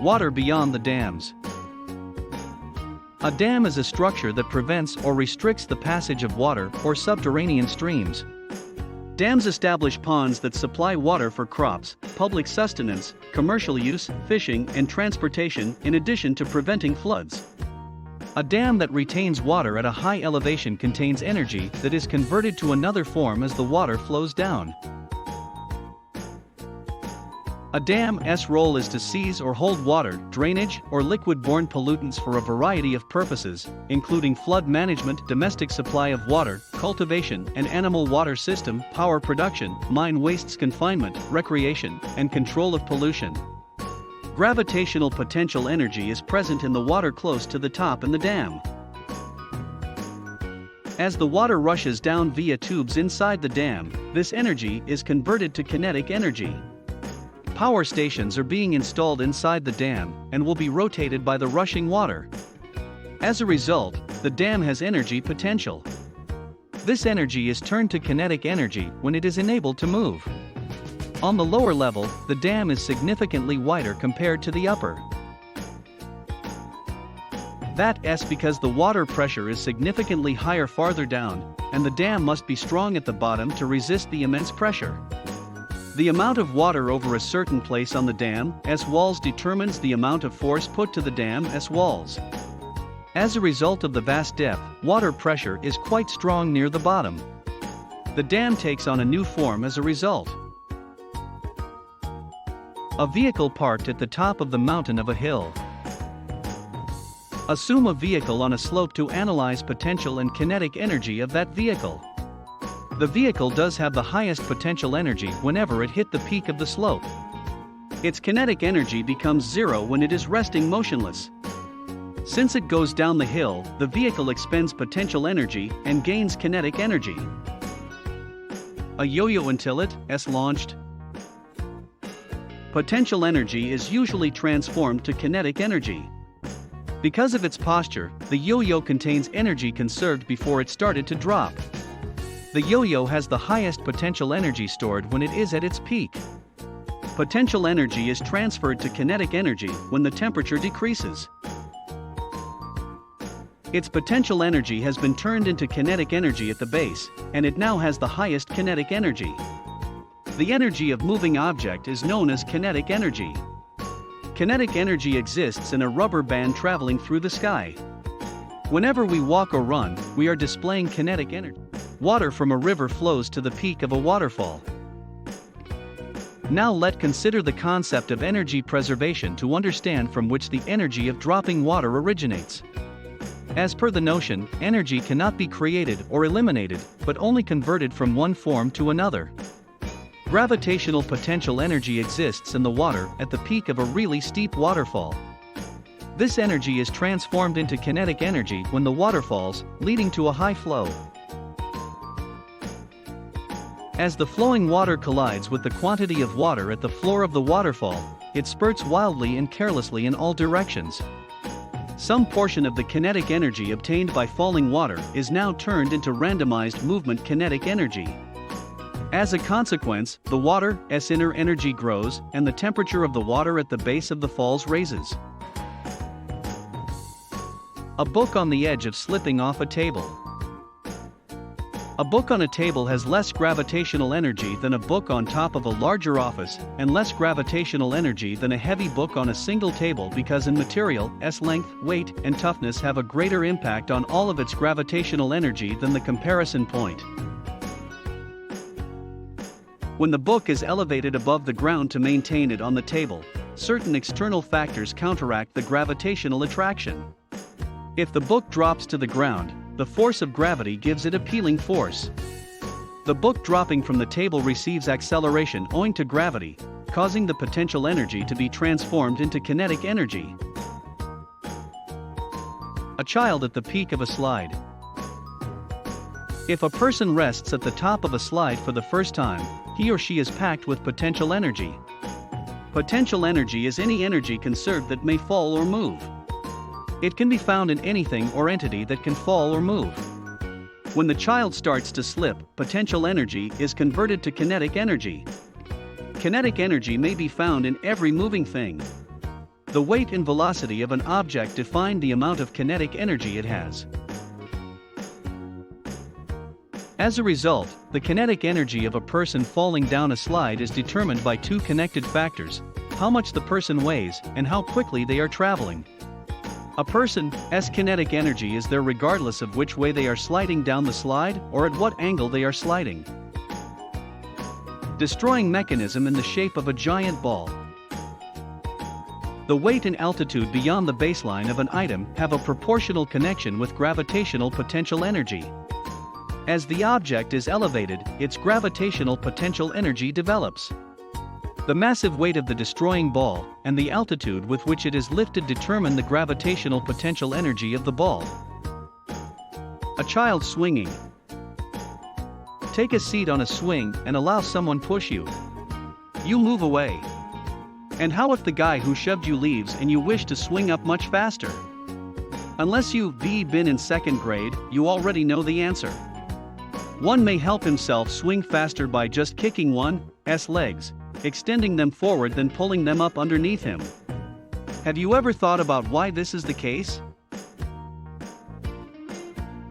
Water beyond the dams. A dam is a structure that prevents or restricts the passage of water or subterranean streams. Dams establish ponds that supply water for crops, public sustenance, commercial use, fishing, and transportation, in addition to preventing floods. A dam that retains water at a high elevation contains energy that is converted to another form as the water flows down. A dam's role is to seize or hold water, drainage, or liquid-borne pollutants for a variety of purposes, including flood management, domestic supply of water, cultivation and animal water system, power production, mine wastes confinement, recreation, and control of pollution. Gravitational potential energy is present in the water close to the top in the dam. As the water rushes down via tubes inside the dam, this energy is converted to kinetic energy. Power stations are being installed inside the dam and will be rotated by the rushing water. As a result, the dam has energy potential. This energy is turned to kinetic energy when it is enabled to move. On the lower level, the dam is significantly wider compared to the upper. That's because the water pressure is significantly higher farther down, and the dam must be strong at the bottom to resist the immense pressure. The amount of water over a certain place on the dam's walls determines the amount of force put to the dam's walls. As a result of the vast depth, water pressure is quite strong near the bottom. The dam takes on a new form as a result. A vehicle parked at the top of the mountain of a hill. Assume a vehicle on a slope to analyze potential and kinetic energy of that vehicle. The vehicle does have the highest potential energy whenever it hit the peak of the slope. Its kinetic energy becomes zero when it is resting motionless. Since it goes down the hill, the vehicle expends potential energy and gains kinetic energy. A yo-yo until it is launched. Potential energy is usually transformed to kinetic energy. Because of its posture, the yo-yo contains energy conserved before it started to drop. The yo-yo has the highest potential energy stored when it is at its peak. Potential energy is transferred to kinetic energy when the temperature decreases. Its potential energy has been turned into kinetic energy at the base, and it now has the highest kinetic energy. The energy of moving object is known as kinetic energy. Kinetic energy exists in a rubber band traveling through the sky. Whenever we walk or run, we are displaying kinetic energy. Water from a river flows to the peak of a waterfall. Now let's consider the concept of energy preservation to understand from which the energy of dropping water originates. As per the notion, energy cannot be created or eliminated, but only converted from one form to another. Gravitational potential energy exists in the water at the peak of a really steep waterfall. This energy is transformed into kinetic energy when the water falls, leading to a high flow. As the flowing water collides with the quantity of water at the floor of the waterfall, it spurts wildly and carelessly in all directions. Some portion of the kinetic energy obtained by falling water is now turned into randomized movement kinetic energy. As a consequence, the water's inner energy grows, and the temperature of the water at the base of the falls raises. A book on the edge of slipping off a table. A book on a table has less gravitational energy than a book on top of a larger office, and less gravitational energy than a heavy book on a single table because in material, length, weight, and toughness have a greater impact on all of its gravitational energy than the comparison point. When the book is elevated above the ground to maintain it on the table, certain external factors counteract the gravitational attraction. If the book drops to the ground, the force of gravity gives it appealing force. The book dropping from the table receives acceleration owing to gravity, causing the potential energy to be transformed into kinetic energy. A child at the peak of a slide. If a person rests at the top of a slide for the first time, he or she is packed with potential energy. Potential energy is any energy conserved that may fall or move. It can be found in anything or entity that can fall or move. When the child starts to slip, potential energy is converted to kinetic energy. Kinetic energy may be found in every moving thing. The weight and velocity of an object define the amount of kinetic energy it has. As a result, the kinetic energy of a person falling down a slide is determined by two connected factors: how much the person weighs and how quickly they are traveling. A person's kinetic energy is there regardless of which way they are sliding down the slide or at what angle they are sliding. Destroying mechanism in the shape of a giant ball. The weight and altitude beyond the baseline of an item have a proportional connection with gravitational potential energy. As the object is elevated, its gravitational potential energy develops. The massive weight of the destroying ball and the altitude with which it is lifted determine the gravitational potential energy of the ball. A child swinging. Take a seat on a swing and allow someone push you. You move away. And how if the guy who shoved you leaves and you wish to swing up much faster? Unless you've been in second grade, you already know the answer. One may help himself swing faster by just kicking one's legs, extending them forward, then pulling them up underneath him. Have you ever thought about why this is the case?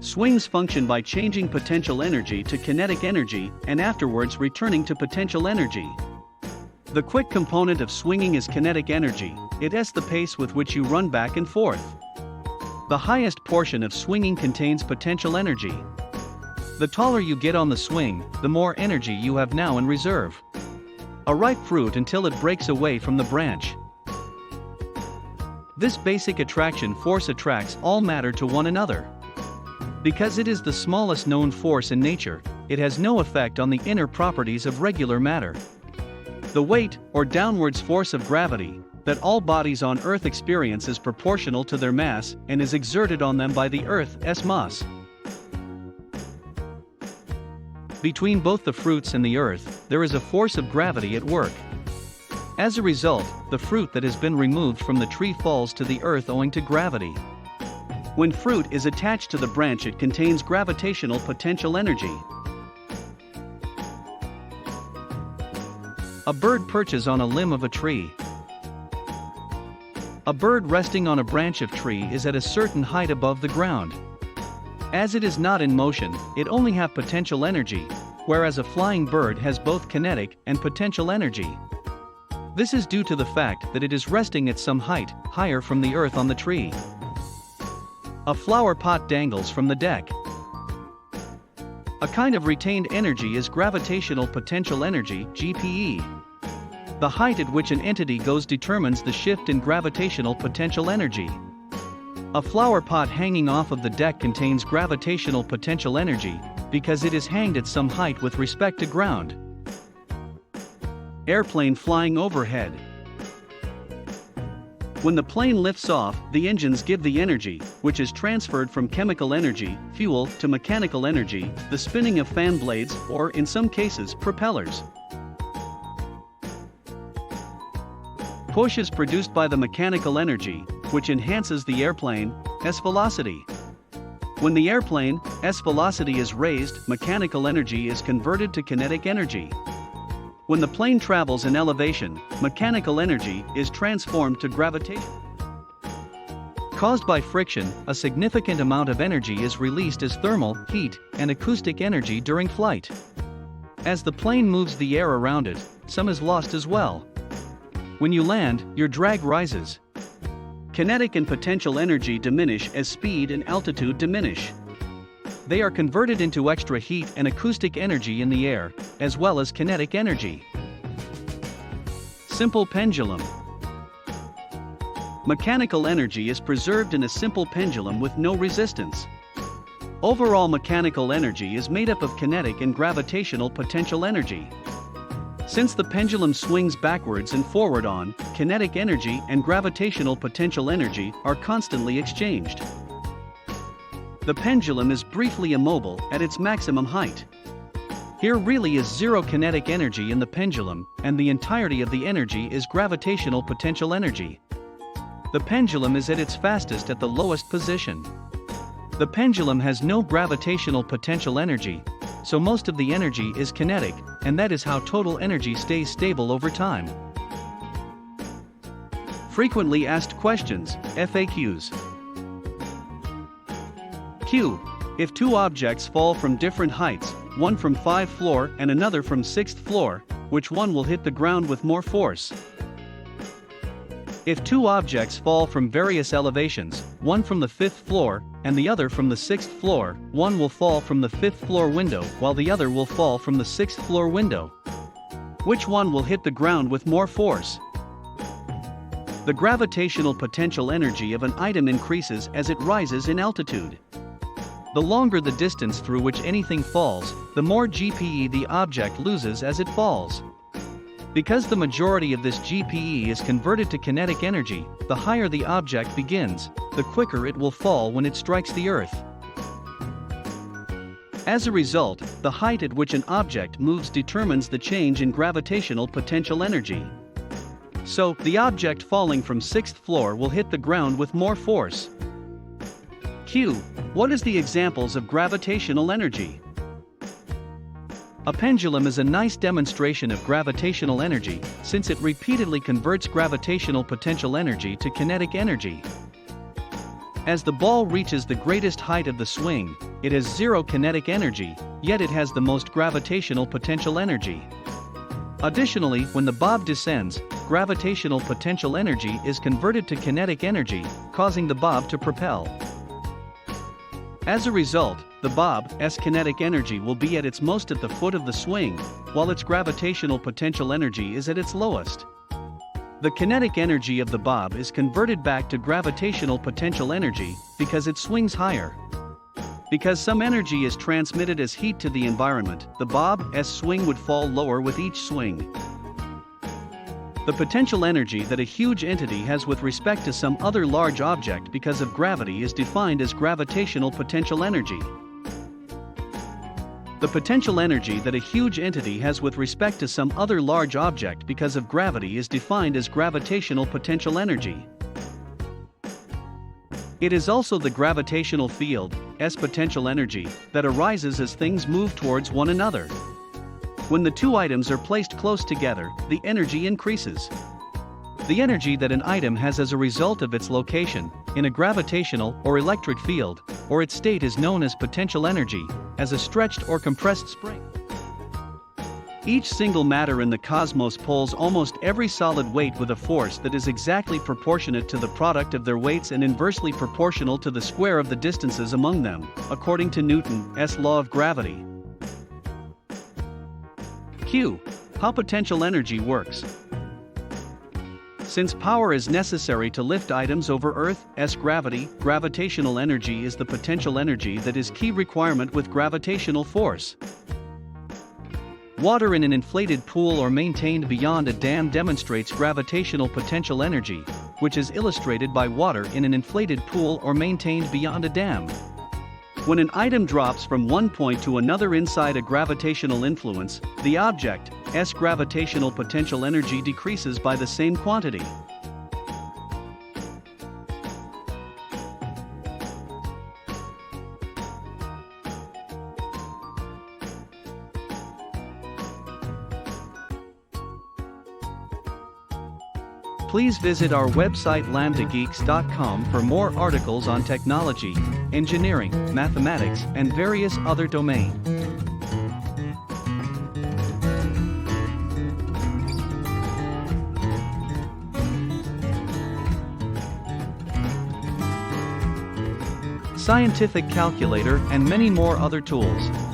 Swings function by changing potential energy to kinetic energy and afterwards returning to potential energy. The quick component of swinging is kinetic energy. It's the pace with which you run back and forth. The highest portion of swinging contains potential energy. The taller you get on the swing, the more energy you have now in reserve. A ripe fruit until it breaks away from the branch. This basic attraction force attracts all matter to one another. Because it is the smallest known force in nature, it has no effect on the inner properties of regular matter. The weight, or downwards force of gravity, that all bodies on Earth experience is proportional to their mass and is exerted on them by the Earth's mass. Between both the fruits and the earth, there is a force of gravity at work. As a result, the fruit that has been removed from the tree falls to the earth owing to gravity. When fruit is attached to the branch, it contains gravitational potential energy. A bird perches on a limb of a tree. A bird resting on a branch of tree is at a certain height above the ground. As it is not in motion, it only has potential energy, whereas a flying bird has both kinetic and potential energy. This is due to the fact that it is resting at some height, higher from the earth on the tree. A flower pot dangles from the deck. A kind of retained energy is gravitational potential energy, GPE. The height at which an entity goes determines the shift in gravitational potential energy. A flower pot hanging off of the deck contains gravitational potential energy, because it is hanged at some height with respect to ground. Airplane flying overhead. When the plane lifts off, the engines give the energy, which is transferred from chemical energy, fuel, to mechanical energy, the spinning of fan blades, or in some cases, propellers. Push is produced by the mechanical energy, which enhances the airplane's velocity. When the airplane's velocity is raised, mechanical energy is converted to kinetic energy. When the plane travels in elevation, mechanical energy is transformed to gravitation. Caused by friction, a significant amount of energy is released as thermal, heat, and acoustic energy during flight. As the plane moves the air around it, some is lost as well. When you land, your drag rises. Kinetic and potential energy diminish as speed and altitude diminish. They are converted into extra heat and acoustic energy in the air, as well as kinetic energy. Simple pendulum. Mechanical energy is preserved in a simple pendulum with no resistance. Overall mechanical energy is made up of kinetic and gravitational potential energy. Since the pendulum swings backwards and forward on, kinetic energy and gravitational potential energy are constantly exchanged. The pendulum is briefly immobile at its maximum height. Here really is zero kinetic energy in the pendulum, and the entirety of the energy is gravitational potential energy. The pendulum is at its fastest at the lowest position. The pendulum has no gravitational potential energy, so most of the energy is kinetic, and that is how total energy stays stable over time. Frequently asked questions, FAQs. Q. If two objects fall from different heights, one from 5th floor and another from 6th floor, which one will hit the ground with more force? If two objects fall from various elevations, one from the 5th floor and the other from the 6th floor, one will fall from the 5th floor window while the other will fall from the 6th floor window. Which one will hit the ground with more force? The gravitational potential energy of an item increases as it rises in altitude. The longer the distance through which anything falls, the more GPE the object loses as it falls. Because the majority of this GPE is converted to kinetic energy, the higher the object begins, the quicker it will fall when it strikes the Earth. As a result, the height at which an object moves determines the change in gravitational potential energy. So, the object falling from 6th floor will hit the ground with more force. Q. What is the examples of gravitational energy? A pendulum is a nice demonstration of gravitational energy, since it repeatedly converts gravitational potential energy to kinetic energy. As the ball reaches the greatest height of the swing, it has zero kinetic energy, yet it has the most gravitational potential energy. Additionally, when the bob descends, gravitational potential energy is converted to kinetic energy, causing the bob to propel. As a result, the bob's kinetic energy will be at its most at the foot of the swing, while its gravitational potential energy is at its lowest. The kinetic energy of the bob is converted back to gravitational potential energy because it swings higher. Because some energy is transmitted as heat to the environment, the bob's swing would fall lower with each swing. The potential energy that a huge entity has with respect to some other large object because of gravity is defined as gravitational potential energy. The potential energy that a huge entity has with respect to some other large object because of gravity is defined as gravitational potential energy. It is also the gravitational field's potential energy that arises as things move towards one another. When the two items are placed close together, the energy increases. The energy that an item has as a result of its location, in a gravitational or electric field, or its state is known as potential energy, as a stretched or compressed spring. Each single matter in the cosmos pulls almost every solid weight with a force that is exactly proportionate to the product of their weights and inversely proportional to the square of the distances among them, according to Newton's law of gravity. Q. How potential energy works. Since power is necessary to lift items over Earth's gravity, gravitational energy is the potential energy that is key requirement with gravitational force. Water in an inflated pool or maintained beyond a dam demonstrates gravitational potential energy, which is illustrated by water in an inflated pool or maintained beyond a dam. When an item drops from one point to another inside a gravitational influence, the object's gravitational potential energy decreases by the same quantity. Please visit our website lambdageeks.com for more articles on technology, engineering, mathematics, and various other domains. Scientific calculator and many more other tools.